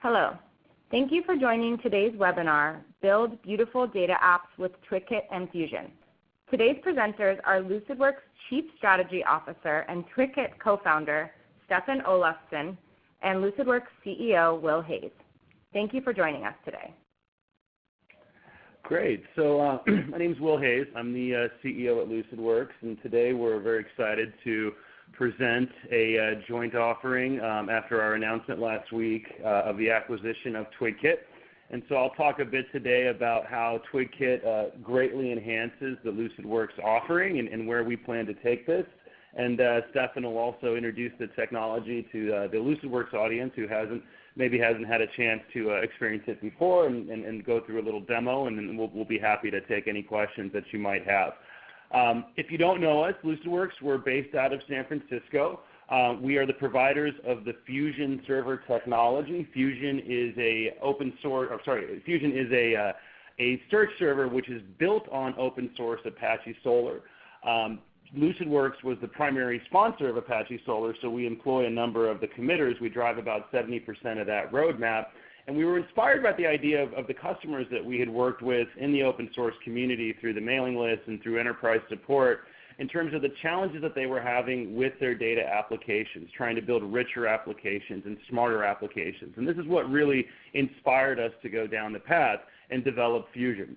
Hello. Thank you for joining today's webinar, Build Beautiful Data Apps with Twigkit and Fusion. Today's presenters are Lucidworks Chief Strategy Officer and Twigkit co-founder, Stefan Olafsson, and Lucidworks CEO, Will Hayes. Thank you for joining us today. Great. So my name is Will Hayes. I'm the CEO at Lucidworks, and today we're very excited to present a joint offering after our announcement last week of the acquisition of Twigkit. And so I'll talk a bit today about how Twigkit greatly enhances the Lucidworks offering and where we plan to take this. And Stefan will also introduce the technology to the Lucidworks audience who maybe hasn't had a chance to experience it before and go through a little demo, and then we'll be happy to take any questions that you might have. If you don't know us, Lucidworks, we're based out of San Francisco. We are the providers of the Fusion server technology. Fusion is a search server which is built on open source Apache Solr. Lucidworks was the primary sponsor of Apache Solr, so we employ a number of the committers. We drive about 70% of that roadmap. And we were inspired by the idea of the customers that we had worked with in the open source community through the mailing list and through enterprise support in terms of the challenges that they were having with their data applications, trying to build richer applications and smarter applications. And this is what really inspired us to go down the path and develop Fusion.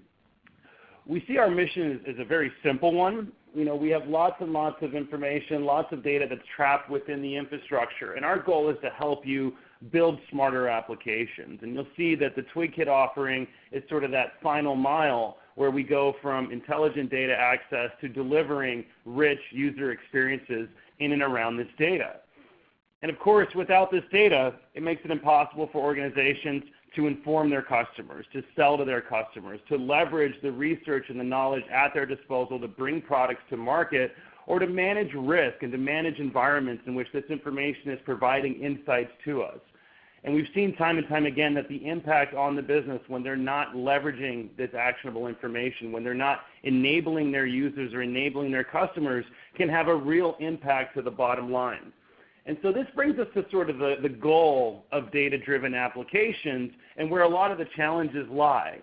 We see our mission as a very simple one. You know, we have lots and lots of information, lots of data that's trapped within the infrastructure, and our goal is to help you build smarter applications. And you'll see that the Twigkit offering is sort of that final mile where we go from intelligent data access to delivering rich user experiences in and around this data. And of course, without this data, it makes it impossible for organizations to inform their customers, to sell to their customers, to leverage the research and the knowledge at their disposal to bring products to market, or to manage risk and to manage environments in which this information is providing insights to us. And we've seen time and time again that the impact on the business when they're not leveraging this actionable information, when they're not enabling their users or enabling their customers, can have a real impact to the bottom line. And so this brings us to sort of the goal of data-driven applications and where a lot of the challenges lie.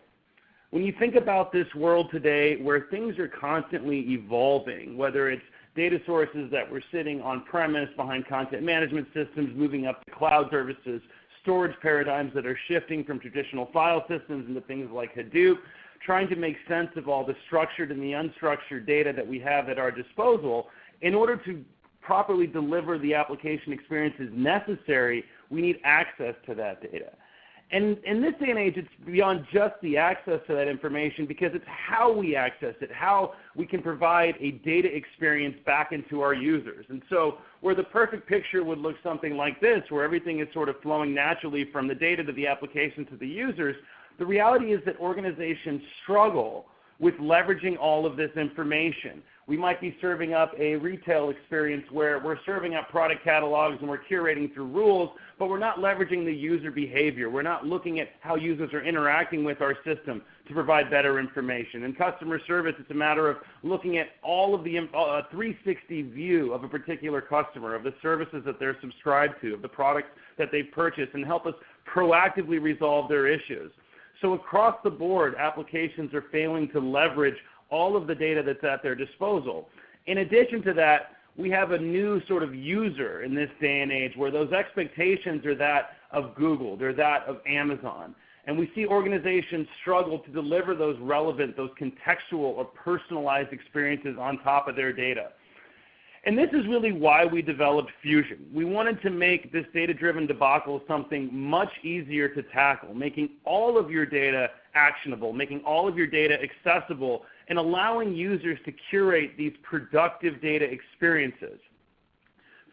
When you think about this world today where things are constantly evolving, whether it's data sources that were sitting on-premise behind content management systems, moving up to cloud services, storage paradigms that are shifting from traditional file systems into things like Hadoop, trying to make sense of all the structured and the unstructured data that we have at our disposal, in order to properly deliver the application experiences necessary, we need access to that data. And in this day and age, it's beyond just the access to that information, because it's how we access it, how we can provide a data experience back into our users. And so where the perfect picture would look something like this, where everything is sort of flowing naturally from the data to the application to the users, the reality is that organizations struggle with leveraging all of this information. We might be serving up a retail experience where we're serving up product catalogs and we're curating through rules, but we're not leveraging the user behavior. We're not looking at how users are interacting with our system to provide better information. In customer service, it's a matter of looking at all of the 360 view of a particular customer, of the services that they're subscribed to, of the products that they've purchased, and help us proactively resolve their issues. So across the board, applications are failing to leverage all of the data that's at their disposal. In addition to that, we have a new sort of user in this day and age where those expectations are that of Google, they're that of Amazon. And we see organizations struggle to deliver those relevant, those contextual or personalized experiences on top of their data. And this is really why we developed Fusion. We wanted to make this data-driven debacle something much easier to tackle, making all of your data actionable, making all of your data accessible, and allowing users to curate these productive data experiences.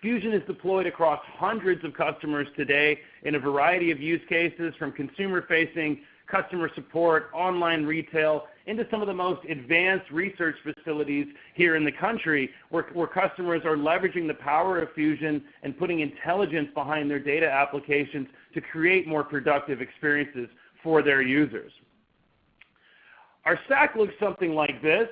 Fusion is deployed across hundreds of customers today in a variety of use cases, from consumer-facing, customer support, online retail, into some of the most advanced research facilities here in the country, where customers are leveraging the power of Fusion and putting intelligence behind their data applications to create more productive experiences for their users. Our stack looks something like this.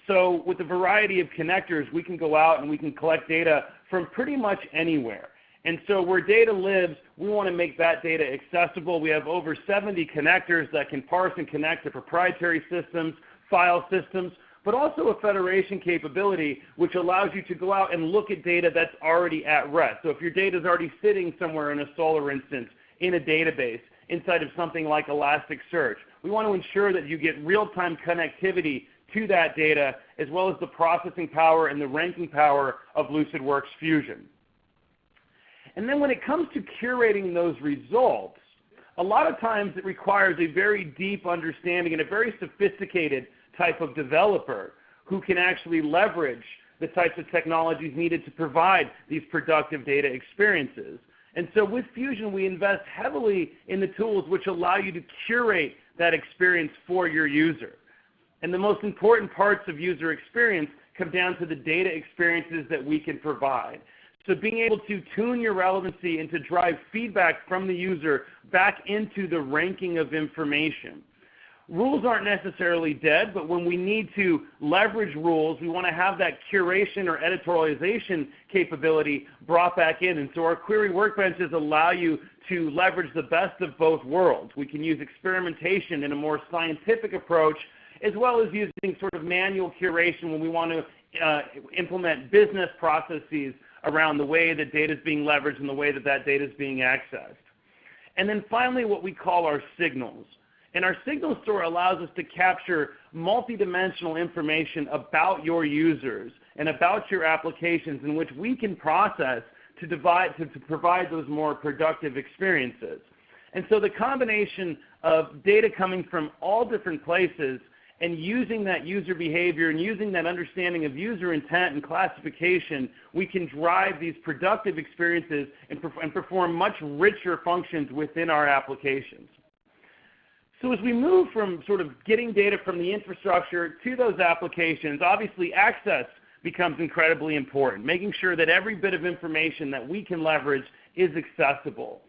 So with a variety of connectors, we can go out and we can collect data from pretty much anywhere. And so where data lives, we want to make that data accessible. We have over 70 connectors that can parse and connect to proprietary systems, file systems, but also a federation capability which allows you to go out and look at data that's already at rest. So if your data is already sitting somewhere in a Solr instance, in a database, inside of something like Elasticsearch, we want to ensure that you get real-time connectivity to that data, as well as the processing power and the ranking power of Lucidworks Fusion. And then when it comes to curating those results, a lot of times it requires a very deep understanding and a very sophisticated type of developer who can actually leverage the types of technologies needed to provide these productive data experiences. And so with Fusion, we invest heavily in the tools which allow you to curate that experience for your user. And the most important parts of user experience come down to the data experiences that we can provide. So being able to tune your relevancy and to drive feedback from the user back into the ranking of information. Rules aren't necessarily dead, but when we need to leverage rules, we want to have that curation or editorialization capability brought back in. And so our query workbenches allow you to leverage the best of both worlds. We can use experimentation in a more scientific approach, as well as using sort of manual curation when we want to implement business processes around the way that data is being leveraged and the way that that data is being accessed. And then finally, what we call our signals. And our signal store allows us to capture multidimensional information about your users and about your applications in which we can process to provide those more productive experiences. And so the combination of data coming from all different places and using that user behavior and using that understanding of user intent and classification, we can drive these productive experiences and perform much richer functions within our applications. So as we move from sort of getting data from the infrastructure to those applications, obviously access becomes incredibly important, making sure that every bit of information that we can leverage is accessible.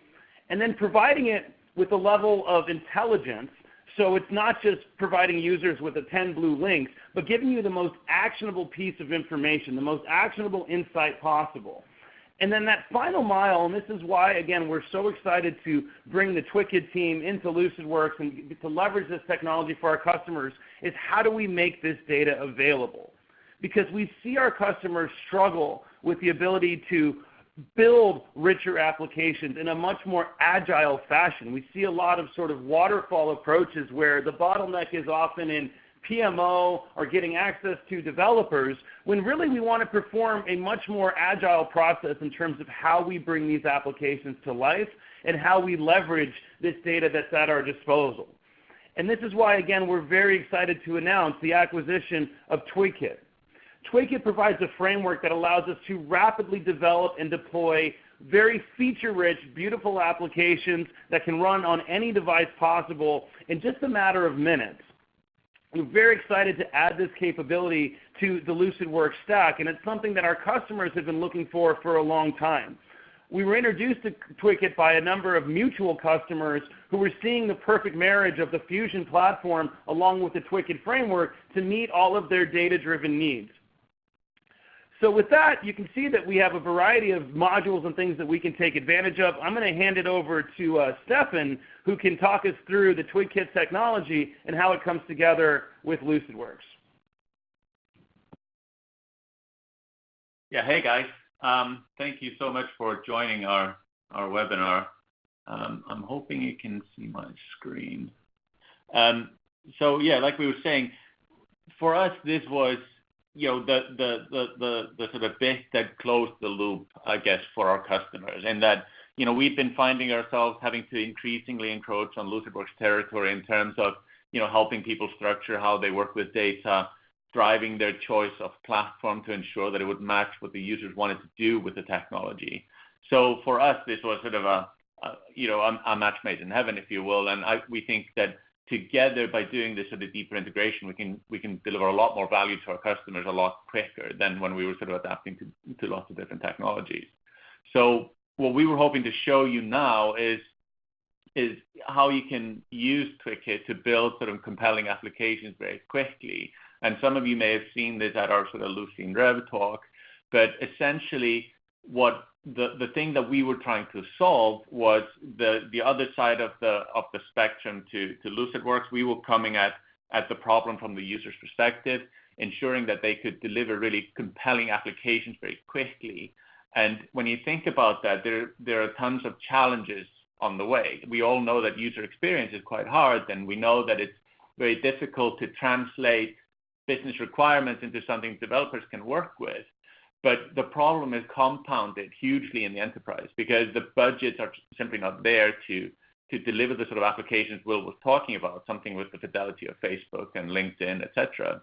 And then providing it with a level of intelligence, so it's not just providing users with 10 blue links, but giving you the most actionable piece of information, the most actionable insight possible. And then that final mile, and this is why, again, we're so excited to bring the Twigkit team into Lucidworks and to leverage this technology for our customers, is how do we make this data available? Because we see our customers struggle with the ability to build richer applications in a much more agile fashion. We see a lot of sort of waterfall approaches where the bottleneck is often in PMO or getting access to developers, when really we want to perform a much more agile process in terms of how we bring these applications to life and how we leverage this data that's at our disposal. And this is why, again, we're very excited to announce the acquisition of Twigkit. Twigkit provides a framework that allows us to rapidly develop and deploy very feature-rich, beautiful applications that can run on any device possible in just a matter of minutes. We're very excited to add this capability to the Lucidworks stack, and it's something that our customers have been looking for a long time. We were introduced to Twigkit by a number of mutual customers who were seeing the perfect marriage of the Fusion platform along with the Twigkit framework to meet all of their data-driven needs. So with that, you can see that we have a variety of modules and things that we can take advantage of. I'm going to hand it over to Stefan, who can talk us through the Twigkit technology and how it comes together with Lucidworks. Yeah, hey guys. Thank you so much for joining our webinar. I'm hoping you can see my screen. So yeah, like we were saying, for us this was the sort of bit that closed the loop, I guess, for our customers, and that we've been finding ourselves having to increasingly encroach on Lucidworks territory in terms of helping people structure how they work with data, driving their choice of platform to ensure that it would match what the users wanted to do with the technology. So for us, this was sort of a match made in heaven, if you will, and we think that together, by doing this sort of deeper integration, we can deliver a lot more value to our customers a lot quicker than when we were sort of adapting to lots of different technologies. So what we were hoping to show you now is how you can use Twigkit to build sort of compelling applications very quickly. And some of you may have seen this at our sort of Lucene Rev talk, but essentially what the thing that we were trying to solve was the other side of the spectrum to Lucidworks. We were coming at the problem from the user's perspective, ensuring that they could deliver really compelling applications very quickly. And when you think about that, there are tons of challenges on the way. We all know that user experience is quite hard, and we know that it's very difficult to translate business requirements into something developers can work with. But the problem is compounded hugely in the enterprise because the budgets are simply not there to deliver the sort of applications Will was talking about, something with the fidelity of Facebook and LinkedIn, et cetera,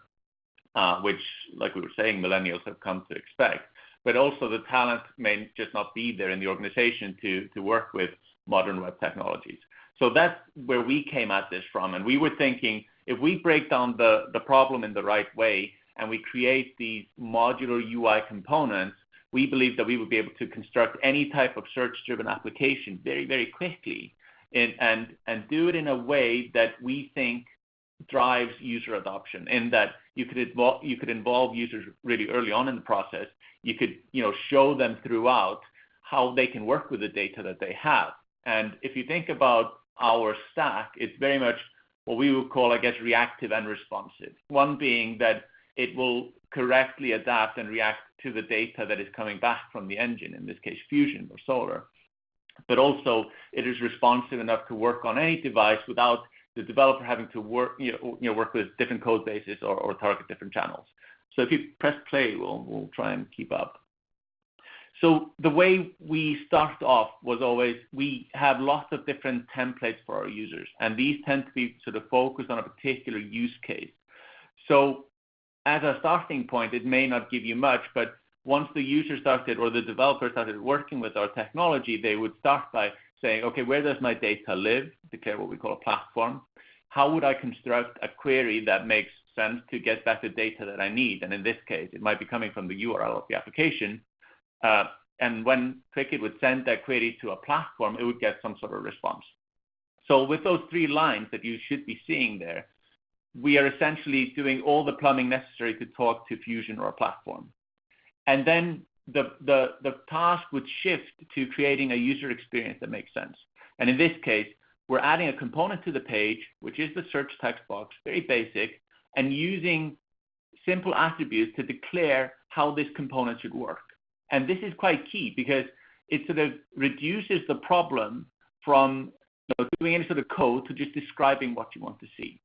which, like we were saying, millennials have come to expect. But also the talent may just not be there in the organization to work with modern web technologies. So that's where we came at this from. And we were thinking, if we break down the problem in the right way and we create these modular UI components, we believe that we would be able to construct any type of search-driven application very, very quickly and do it in a way that we think drives user adoption, in that you could involve users really early on in the process. You could show them throughout how they can work with the data that they have. And if you think about our stack, it's very much what we would call, I guess, reactive and responsive. One being that it will correctly adapt and react to the data that is coming back from the engine, in this case, Fusion or Solr. But also, it is responsive enough to work on any device without the developer having to work with different code bases or target different channels. So if you press play, we'll try and keep up. So the way we start off was always, we have lots of different templates for our users, and these tend to be sort of focused on a particular use case. So as a starting point, it may not give you much, but once the user started or the developer started working with our technology, they would start by saying, okay, where does my data live? Declare what we call a platform. How would I construct a query that makes sense to get back the data that I need? And in this case, it might be coming from the URL of the application. And when Twigkit would send that query to a platform, it would get some sort of response. So with those 3 lines that you should be seeing there, we are essentially doing all the plumbing necessary to talk to Fusion or a platform. And then the task would shift to creating a user experience that makes sense. And in this case, we're adding a component to the page, which is the search text box, very basic, and using simple attributes to declare how this component should work. And this is quite key because it sort of reduces the problem from doing any sort of code to just describing what you want to see.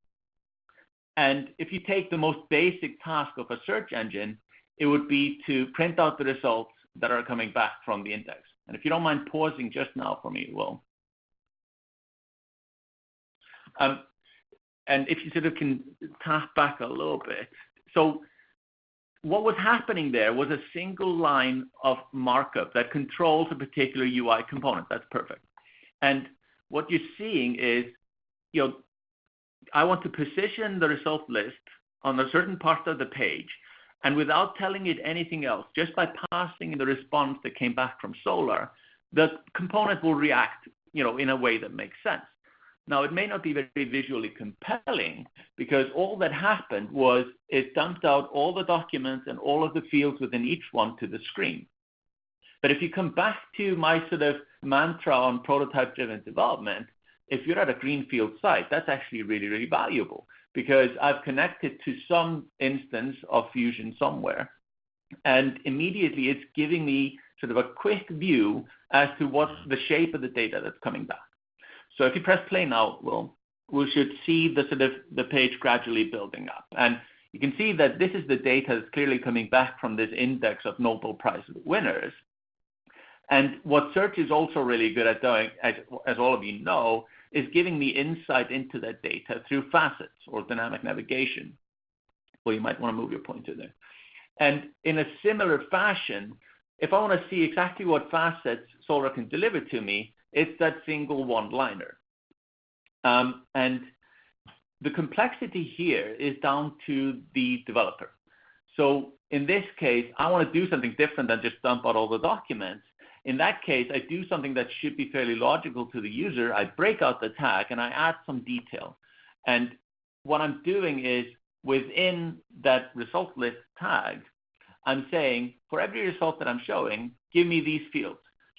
And if you take the most basic task of a search engine, it would be to print out the results that are coming back from the index. And if you don't mind pausing just now for me, Will. And if you sort of can tap back a little bit. So what was happening there was a single line of markup that controls a particular UI component. That's perfect. And what you're seeing is, I want to position the result list on a certain part of the page, and without telling it anything else, just by passing the response that came back from Solr, the component will react, in a way that makes sense. Now, it may not be very visually compelling because all that happened was it dumped out all the documents and all of the fields within each one to the screen. But if you come back to my sort of mantra on prototype-driven development, if you're at a greenfield site, that's actually really, really valuable because I've connected to some instance of Fusion somewhere, and immediately it's giving me sort of a quick view as to what's the shape of the data that's coming back. So if you press play now, we should see the sort of the page gradually building up. And you can see that this is the data that's clearly coming back from this index of Nobel Prize winners. And what search is also really good at doing, as all of you know, is giving me insight into that data through facets or dynamic navigation. Well, you might want to move your pointer there. And in a similar fashion, if I want to see exactly what facets Solr can deliver to me, it's that single one-liner. And the complexity here is down to the developer. So in this case, I want to do something different than just dump out all the documents. In that case, I do something that should be fairly logical to the user. I break out the tag and I add some detail. And what I'm doing is within that result list tag, I'm saying for every result that I'm showing, give me these fields,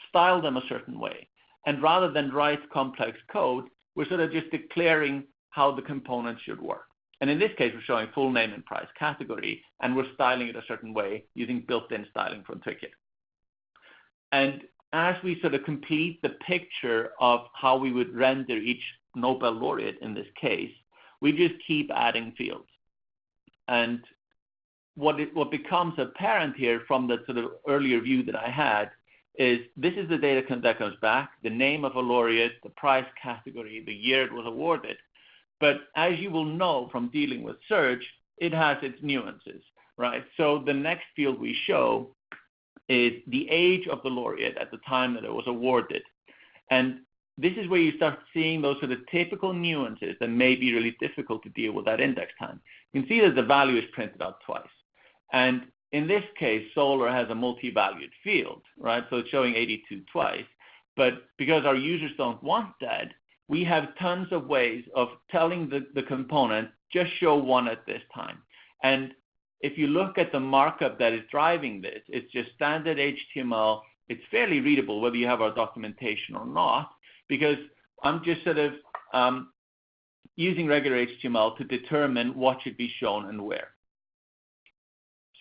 style them a certain way. And rather than write complex code, we're sort of just declaring how the component should work. And in this case, we're showing full name and price category, and we're styling it a certain way using built-in styling from Twigkit. And as we sort of complete the picture of how we would render each Nobel laureate in this case, we just keep adding fields. And what becomes apparent here from the sort of earlier view that I had is this is the data that comes back, the name of a laureate, the price category, the year it was awarded. But as you will know from dealing with search, it has its nuances, right? So the next field we show is the age of the laureate at the time that it was awarded. And this is where you start seeing those sort of typical nuances that may be really difficult to deal with at index time. You can see that the value is printed out twice. And in this case, Solr has a multi-valued field, right? So it's showing 82 twice. But because our users don't want that, we have tons of ways of telling the component, just show one at this time. And if you look at the markup that is driving this, it's just standard HTML. It's fairly readable whether you have our documentation or not, because I'm just sort of using regular HTML to determine what should be shown and where.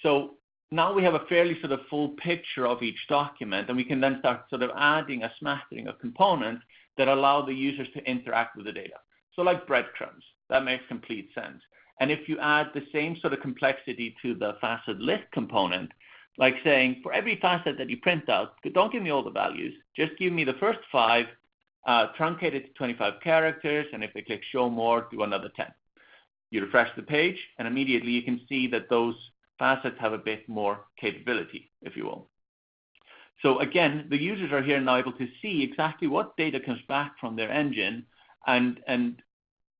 So now we have a fairly sort of full picture of each document, and we can then start sort of adding a smattering of components that allow the users to interact with the data. So like breadcrumbs, that makes complete sense. And if you add the same sort of complexity to the facet list component, like saying for every facet that you print out, don't give me all the values, just give me the first 5, truncated to 25 characters, and if they click show more, do another 10. You refresh the page, and immediately you can see that those facets have a bit more capability, if you will. So again, the users are here now able to see exactly what data comes back from their engine, and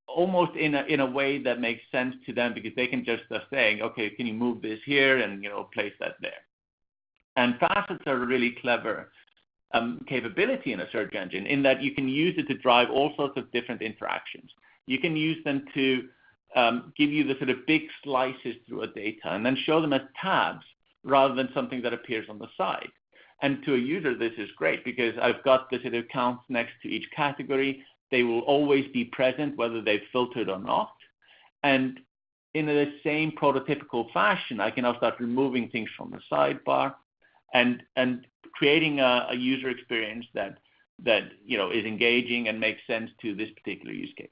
almost in a way that makes sense to them, because they can just saying, okay, can you move this here and place that there. And facets are a really clever capability in a search engine in that you can use it to drive all sorts of different interactions. You can use them to give you the sort of big slices through a data and then show them as tabs rather than something that appears on the side. And to a user, this is great because I've got the sort of counts next to each category. They will always be present whether they've filtered or not. And in the same prototypical fashion, I can now start removing things from the sidebar and creating a user experience that is engaging and makes sense to this particular use case.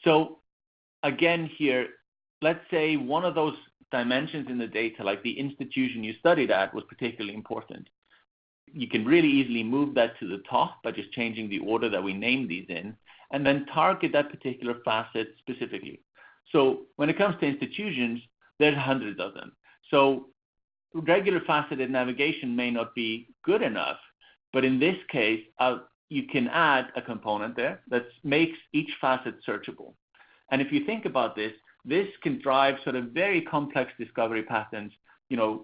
So again here, let's say one of those dimensions in the data, like the institution you studied at, was particularly important. You can really easily move that to the top by just changing the order that we name these in, and then target that particular facet specifically. So when it comes to institutions, there's hundreds of them. So regular faceted navigation may not be good enough, but in this case, you can add a component there that makes each facet searchable. And if you think about this, this can drive sort of very complex discovery patterns,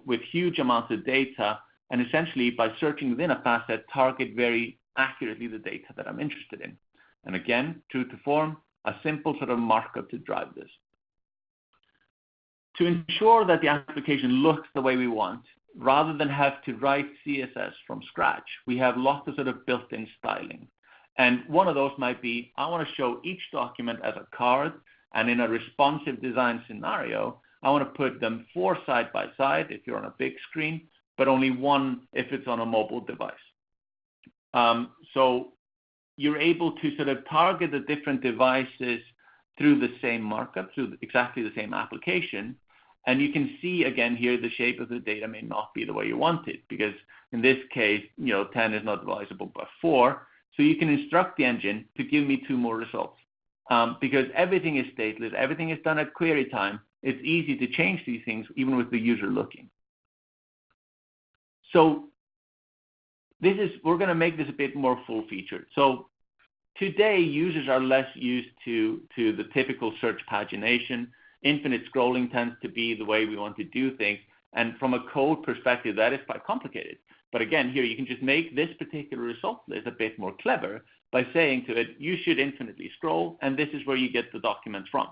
with huge amounts of data, and essentially by searching within a facet, target very accurately the data that I'm interested in. And again, true to form, a simple sort of markup to drive this. To ensure that the application looks the way we want, rather than have to write CSS from scratch, we have lots of sort of built-in styling. And one of those might be, I want to show each document as a card, and in a responsive design scenario, I want to put them 4 side by side if you're on a big screen, but only 1 if it's on a mobile device. So you're able to sort of target the different devices through the same markup, through exactly the same application. And you can see again here, the shape of the data may not be the way you want it, because in this case, 10 is not divisible by 4. So you can instruct the engine to give me 2 more results. Because everything is stateless, everything is done at query time. It's easy to change these things even with the user looking. So we're going to make this a bit more full-featured. So today, users are less used to the typical search pagination. Infinite scrolling tends to be the way we want to do things. And from a code perspective, that is quite complicated. But again, here you can just make this particular result list a bit more clever by saying to it, you should infinitely scroll, and this is where you get the documents from.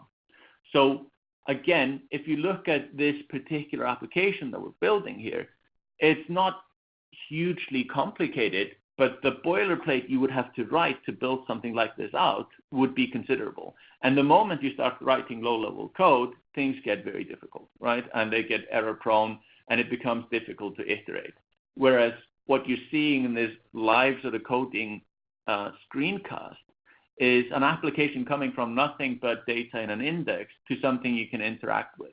So again, if you look at this particular application that we're building here, it's not hugely complicated, but the boilerplate you would have to write to build something like this out would be considerable. And the moment you start writing low-level code, things get very difficult, right? And they get error-prone, and it becomes difficult to iterate. Whereas what you're seeing in this live sort of coding screencast is an application coming from nothing but data in an index to something you can interact with,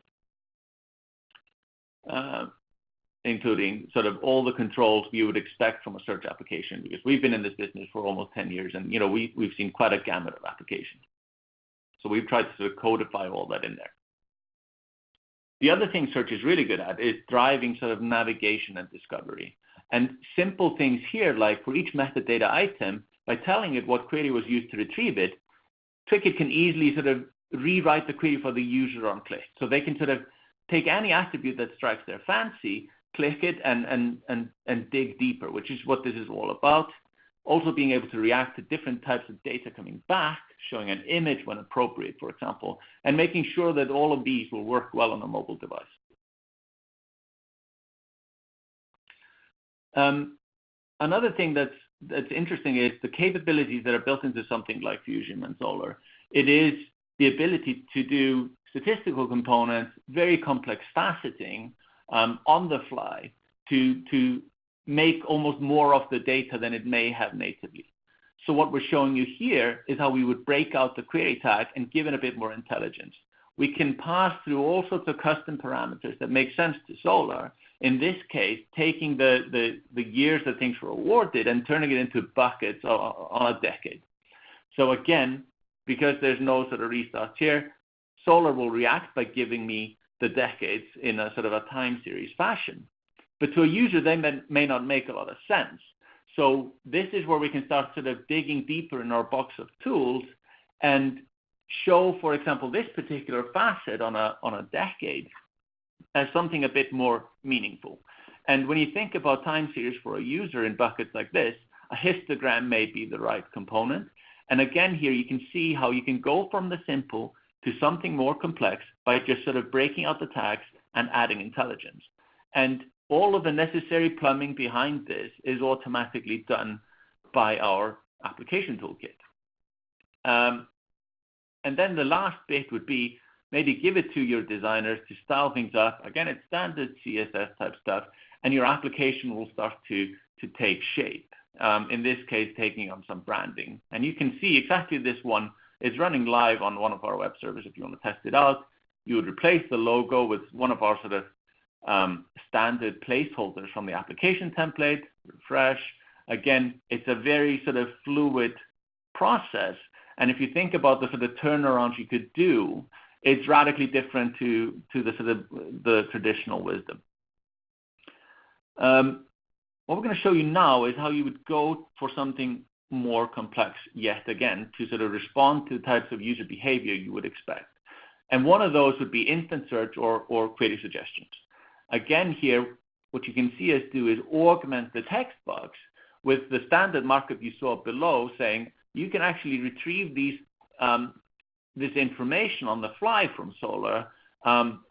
including sort of all the controls you would expect from a search application, because we've been in this business for almost 10 years, and we've seen quite a gamut of applications. So we've tried to sort of codify all that in there. The other thing search is really good at is driving sort of navigation and discovery. And simple things here, like for each metadata item, by telling it what query was used to retrieve it, Twigkit can easily sort of rewrite the query for the user on click. So they can sort of take any attribute that strikes their fancy, click it, and dig deeper, which is what this is all about. Also being able to react to different types of data coming back, showing an image when appropriate, for example, and making sure that all of these will work well on a mobile device. Another thing that's interesting is the capabilities that are built into something like Fusion and Solr. It is the ability to do statistical components, very complex faceting on the fly to make almost more of the data than it may have natively. So what we're showing you here is how we would break out the query tag and give it a bit more intelligence. We can pass through all sorts of custom parameters that make sense to Solr. In this case, taking the years that things were awarded and turning it into buckets on a decade. So again, because there's no sort of restart here, Solr will react by giving me the decades in a sort of a time series fashion. But to a user, they may not make a lot of sense. So this is where we can start sort of digging deeper in our box of tools and show, for example, this particular facet on a decade as something a bit more meaningful. And when you think about time series for a user in buckets like this, a histogram may be the right component. And again, here you can see how you can go from the simple to something more complex by just sort of breaking out the tags and adding intelligence. And all of the necessary plumbing behind this is automatically done by our application toolkit. And then the last bit would be maybe give it to your designers to style things up. Again, it's standard CSS type stuff, and your application will start to take shape. In this case, taking on some branding. And you can see exactly this one is running live on one of our web servers. If you want to test it out, you would replace the logo with one of our sort of standard placeholders from the application template, refresh. Again, it's a very sort of fluid process. And if you think about the sort of turnarounds you could do, it's radically different to the sort of the traditional wisdom. What we're going to show you now is how you would go for something more complex yet again to sort of respond to the types of user behavior you would expect. And one of those would be instant search or query suggestions. Again, here, what you can see us do is augment the text box with the standard markup you saw below, saying you can actually retrieve these this information on the fly from Solr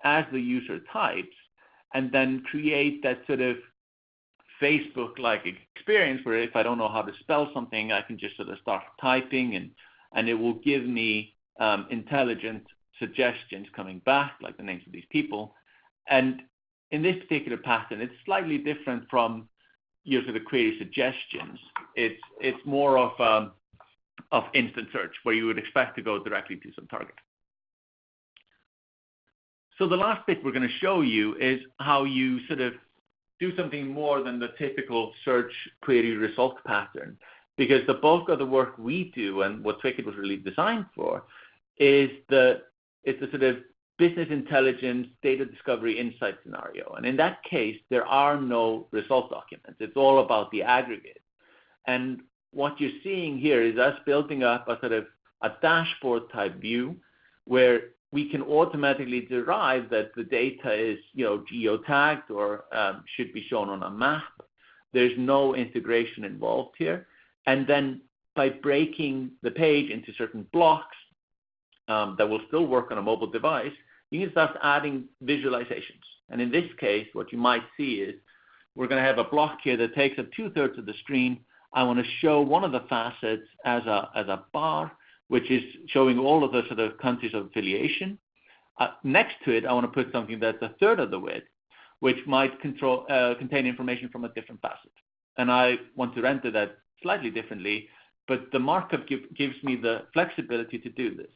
as the user types, and then create that sort of Facebook-like experience where if I don't know how to spell something, I can just sort of start typing and it will give me intelligent suggestions coming back, like the names of these people. And in this particular pattern, it's slightly different from your sort of query suggestions. It's more of instant search, where you would expect to go directly to some target. So the last bit we're going to show you is how you sort of do something more than the typical search query result pattern, because the bulk of the work we do and what Twigkit was really designed for is the sort of business intelligence, data discovery, insight scenario. And in that case, there are no result documents. It's all about the aggregate. And what you're seeing here is us building up a sort of a dashboard type view where we can automatically derive that the data is, geotagged or should be shown on a map. There's no integration involved here. And then by breaking the page into certain blocks that will still work on a mobile device, you can start adding visualizations. And in this case, what you might see is we're going to have a block here that takes up 2/3 of the screen. I want to show one of the facets as a bar, which is showing all of the sort of countries of affiliation. Next to it, I want to put something that's 1/3 of the width, which might contain information from a different facet. And I want to render that slightly differently, but the markup gives me the flexibility to do this.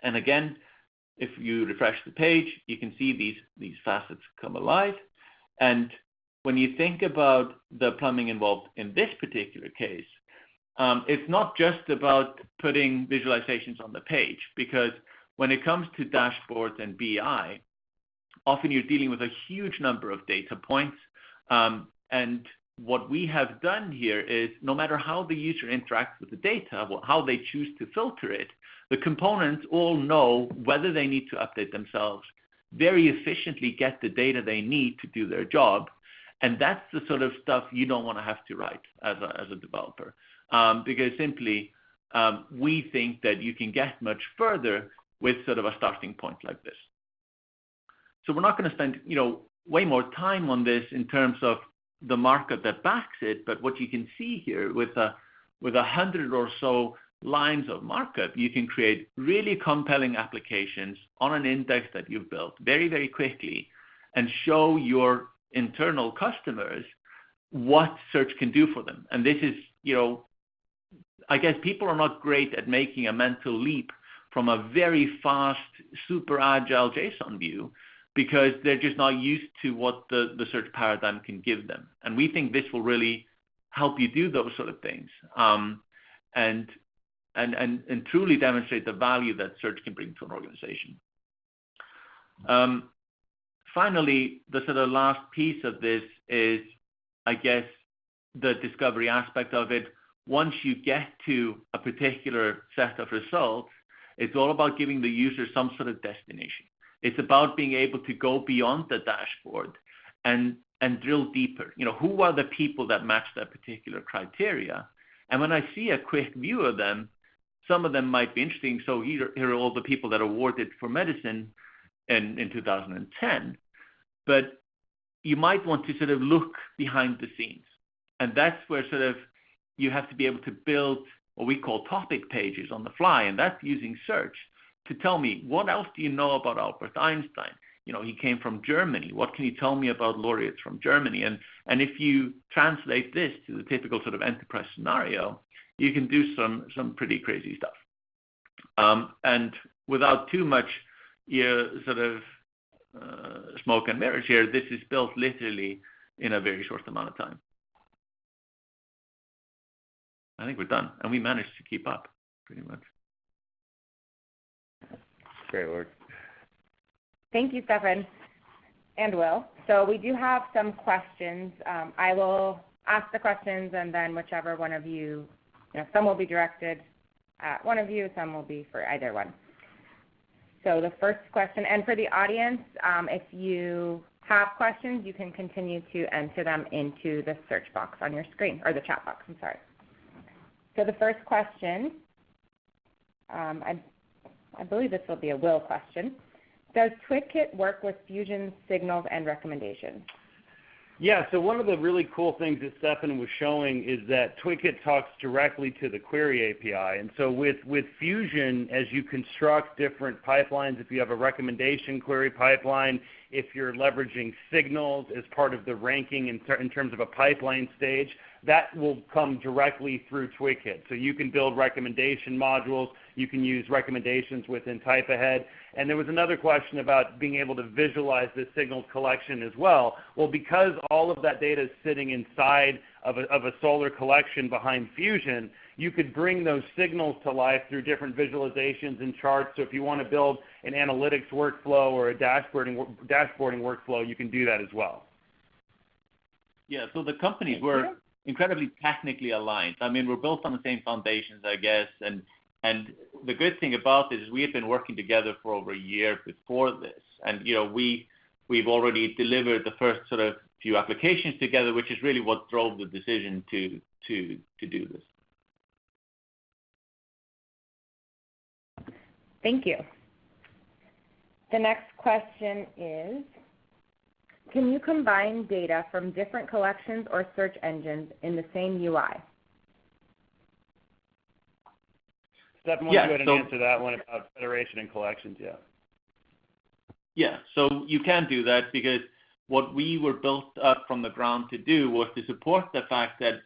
And again, if you refresh the page, you can see these facets come alive. And when you think about the plumbing involved in this particular case, it's not just about putting visualizations on the page, because when it comes to dashboards and BI, often you're dealing with a huge number of data points. And what we have done here is, no matter how the user interacts with the data, how they choose to filter it, the components all know whether they need to update themselves, very efficiently get the data they need to do their job. And that's the sort of stuff you don't want to have to write as a developer, because simply we think that you can get much further with sort of a starting point like this. So we're not going to spend way more time on this in terms of the markup that backs it, but what you can see here with 100 or so lines of markup, you can create really compelling applications on an index that you've built very, very quickly, and show your internal customers what search can do for them. And this is, I guess people are not great at making a mental leap from a very fast, super agile JSON view, because they're just not used to what the search paradigm can give them. And we think this will really help you do those sort of things, and truly demonstrate the value that search can bring to an organization. Finally, the sort of last piece of this is, I guess, the discovery aspect of it. Once you get to a particular set of results, it's all about giving the user some sort of destination. It's about being able to go beyond the dashboard and drill deeper. Who are the people that match that particular criteria? And when I see a quick view of them, some of them might be interesting. So here are all the people that are awarded for medicine in 2010. But you might want to sort of look behind the scenes. And that's where sort of you have to be able to build what we call topic pages on the fly. And that's using search to tell me, what else do you know about Albert Einstein? He came from Germany. What can you tell me about laureates from Germany? And if you translate this to the typical sort of enterprise scenario, you can do some pretty crazy stuff. And without too much sort of smoke and mirrors here, this is built literally in a very short amount of time. I think we're done, and we managed to keep up pretty much. Great work. Thank you, Stefan and Will. So we do have some questions. I will ask the questions, and then whichever one of you, some will be directed at one of you, some will be for either one. So the first question, and for the audience, if you have questions, you can continue to enter them into the search box on your screen, or the chat box, I'm sorry. So the first question, I believe this will be a Will question. Does Twigkit work with Fusion signals and recommendations? Yeah, so one of the really cool things that Stefan was showing is that Twigkit talks directly to the query API. And so with Fusion, as you construct different pipelines, if you have a recommendation query pipeline, if you're leveraging signals as part of the ranking in terms of a pipeline stage, that will come directly through Twigkit. So you can build recommendation modules. You can use recommendations within type ahead. And there was another question about being able to visualize the signals collection as well. Well, because all of that data is sitting inside of a Solr collection behind Fusion, you could bring those signals to life through different visualizations and charts. So if you want to build an analytics workflow or a dashboarding workflow, you can do that as well. Yeah, so the companies were incredibly technically aligned. I mean, we're built on the same foundations, I guess, and the good thing about this is we had been working together for over a year before this, and we've already delivered the first sort of few applications together, which is really what drove the decision to do this. Thank you. The next question is, Can you combine data from different collections or search engines in the same UI? Stefan, why don't you go ahead and answer that one about federation and collections, Yeah, so you can do that because what we were built up from the ground to do was to support the fact that,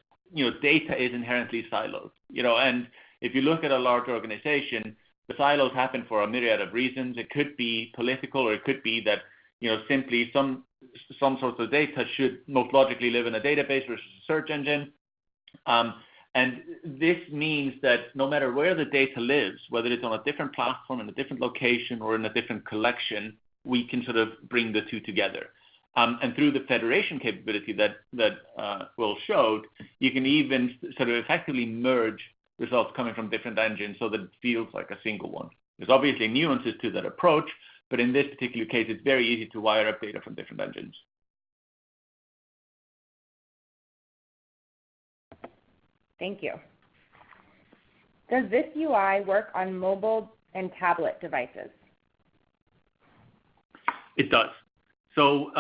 data is inherently siloed, and if you look at a large organization, the silos happen for a myriad of reasons. It could be political, or it could be that, simply some sorts of data should most logically live in a database versus a search engine. And this means that no matter where the data lives, whether it's on a different platform, in a different location, or in a different collection, we can sort of bring the two together. And through the federation capability that Will showed, you can even sort of effectively merge results coming from different engines so that it feels like a single one. There's obviously nuances to that approach, but in this particular case, it's very easy to wire up data from different engines. Thank you. Does this UI work on mobile and tablet devices? It does. So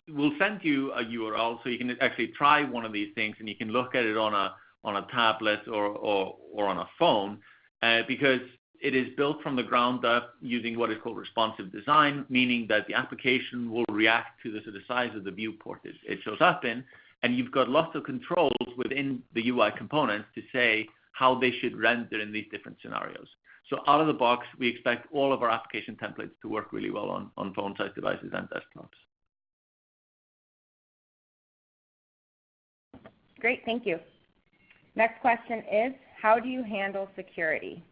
we'll send you a URL so you can actually try one of these things, and you can look at it on a tablet or on a phone, because it is built from the ground up using what is called responsive design, meaning that the application will react to the sort of size of the viewport it shows up in, and you've got lots of controls within the UI components to say how they should render in these different scenarios. So out of the box, we expect all of our application templates to work really well on phone-sized devices and desktops. Great, thank you. Next question is, how do you handle security?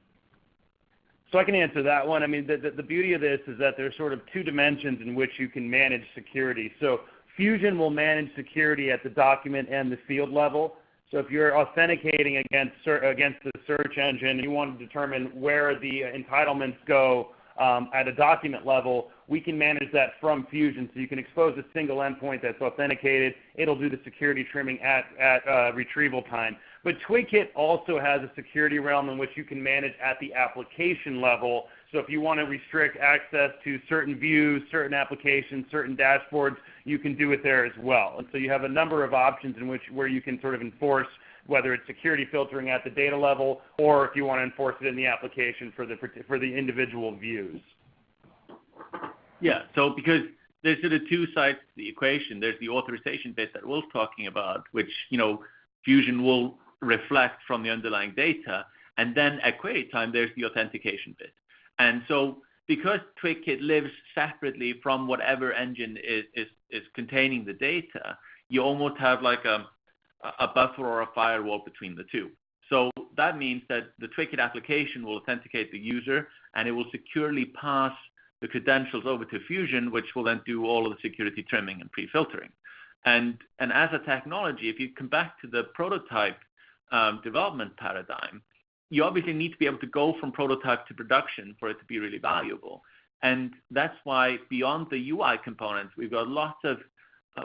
So I can answer that one. I mean, the beauty of this is that there's sort of two dimensions in which you can manage security. So Fusion will manage security at the document and the field level. So if you're authenticating against the search engine and you want to determine where the entitlements go at a document level, we can manage that from Fusion. So you can expose a single endpoint that's authenticated. It'll do the security trimming at retrieval time. But Twigkit also has a security realm in which you can manage at the application level. So if you want to restrict access to certain views, certain applications, certain dashboards, you can do it there as well. And so you have a number of options where you can sort of enforce whether it's security filtering at the data level or if you want to enforce it in the application for the individual views. Yeah, so because there's sort of two sides to the equation. There's the authorization bit that Will's talking about, which, Fusion will reflect from the underlying data. And then at query time, there's the authentication bit. And so because Twigkit lives separately from whatever engine is containing the data, you almost have like a buffer or a firewall between the two. So that means that the Twigkit application will authenticate the user, and it will securely pass the credentials over to Fusion, which will then do all of the security trimming and pre-filtering. And as a technology, if you come back to the prototype development paradigm, you obviously need to be able to go from prototype to production for it to be really valuable. And that's why beyond the UI components, we've got lots of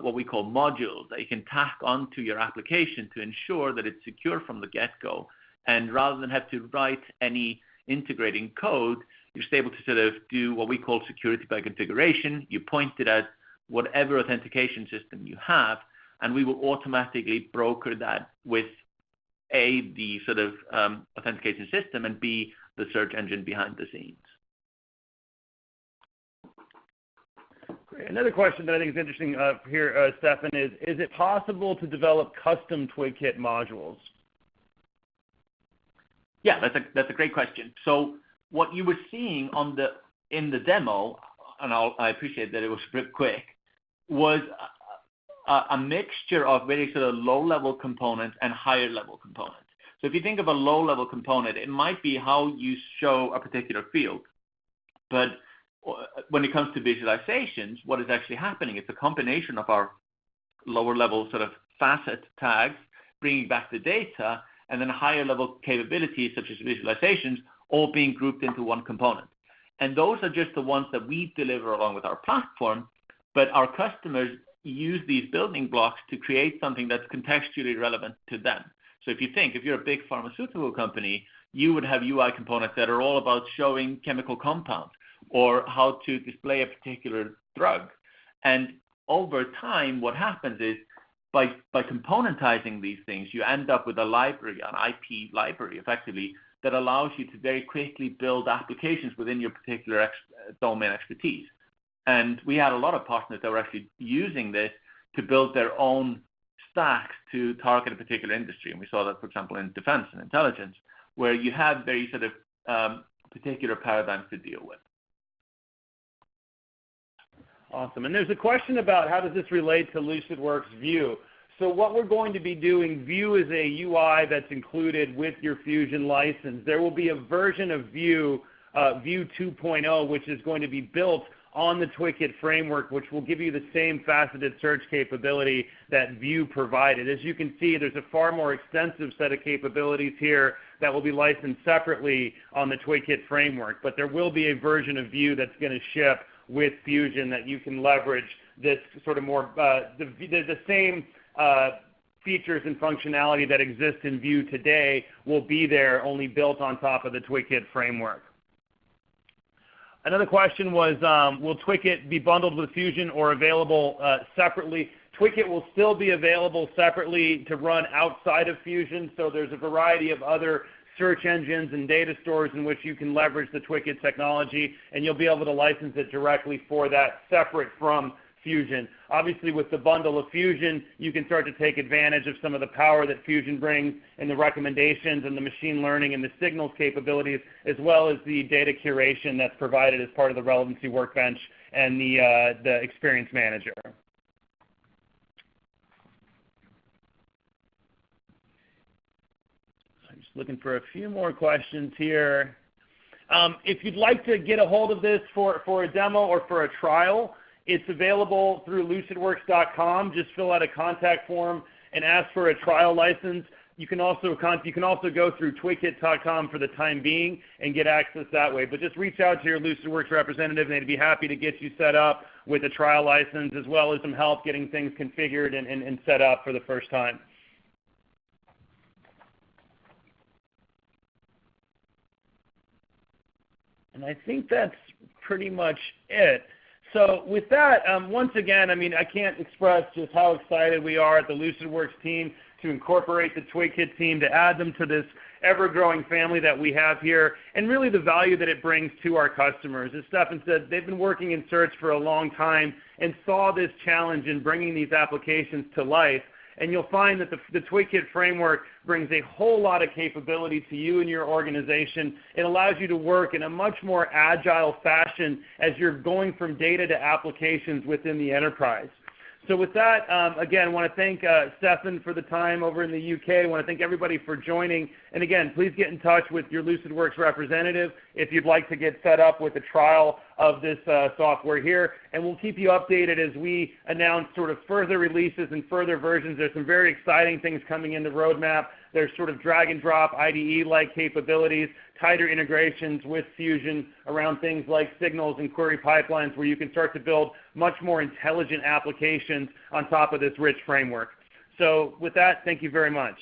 what we call modules that you can tack onto your application to ensure that it's secure from the get-go. And rather than have to write any integrating code, you're just able to sort of do what we call security by configuration. You point it at whatever authentication system you have, and we will automatically broker that with A, the sort of authentication system, and B, the search engine behind the scenes. Great. Another question that I think is interesting here, Stefan, is it possible to develop custom Twigkit modules? Yeah, that's a great question. So what you were seeing in the demo, and I appreciate that it was pretty quick, was a mixture of very sort of low-level components and higher-level components. So if you think of a low-level component, it might be how you show a particular field. But when it comes to visualizations, what is actually happening, it's a combination of our lower-level sort of facet tags, bringing back the data, and then higher-level capabilities such as visualizations, all being grouped into one component. And those are just the ones that we deliver along with our platform, but our customers use these building blocks to create something that's contextually relevant to them. So if you're a big pharmaceutical company, you would have UI components that are all about showing chemical compounds or how to display a particular drug. And over time, what happens is by componentizing these things, you end up with a library, an IP library, effectively, that allows you to very quickly build applications within your particular domain expertise. And we had a lot of partners that were actually using this to build their own stacks to target a particular industry. And we saw that, for example, in defense and intelligence, where you have very sort of particular paradigms to deal with. Awesome. And there's a question about how does this relate to Lucidworks View. So what we're going to be doing, View is a UI that's included with your Fusion license. There will be a version of View, View 2.0, which is going to be built on the Twigkit framework, which will give you the same faceted search capability that View provided. As you can see, there's a far more extensive set of capabilities here that will be licensed separately on the Twigkit framework. But there will be a version of View that's going to ship with Fusion that you can leverage this sort of more, the same features and functionality that exist in View today will be there, only built on top of the Twigkit framework. Another question was, will Twigkit be bundled with Fusion or available separately? Twigkit will still be available separately to run outside of Fusion, so there's a variety of other search engines and data stores in which you can leverage the Twigkit technology, and you'll be able to license it directly for that separate from Fusion. Obviously, with the bundle of Fusion, you can start to take advantage of some of the power that Fusion brings in the recommendations and the machine learning and the signals capabilities, as well as the data curation that's provided as part of the relevancy workbench and the experience manager. Looking for a few more questions here. If you'd like to get a hold of this for a demo or for a trial, it's available through lucidworks.com. Just fill out a contact form and ask for a trial license. You can also go through twigkit.com for the time being and get access that way. But just reach out to your Lucidworks representative, and they'd be happy to get you set up with a trial license, as well as some help getting things configured and set up for the first time. And I think that's pretty much it. So with that, once again, I mean, I can't express just how excited we are at the Lucidworks team to incorporate the Twigkit team, to add them to this ever-growing family that we have here, and really the value that it brings to our customers. As Stefan said, they've been working in search for a long time and saw this challenge in bringing these applications to life. And you'll find that the Twigkit framework brings a whole lot of capability to you and your organization. It allows you to work in a much more agile fashion as you're going from data to applications within the enterprise. So with that, again, I want to thank Stefan for the time over in the UK. I want to thank everybody for joining. And again, please get in touch with your Lucidworks representative if you'd like to get set up with a trial of this software here. And we'll keep you updated as we announce sort of further releases and further versions. There's some very exciting things coming in the roadmap. There's sort of drag and drop IDE-like capabilities, tighter integrations with Fusion around things like signals and query pipelines, where you can start to build much more intelligent applications on top of this rich framework. So with that, thank you very much.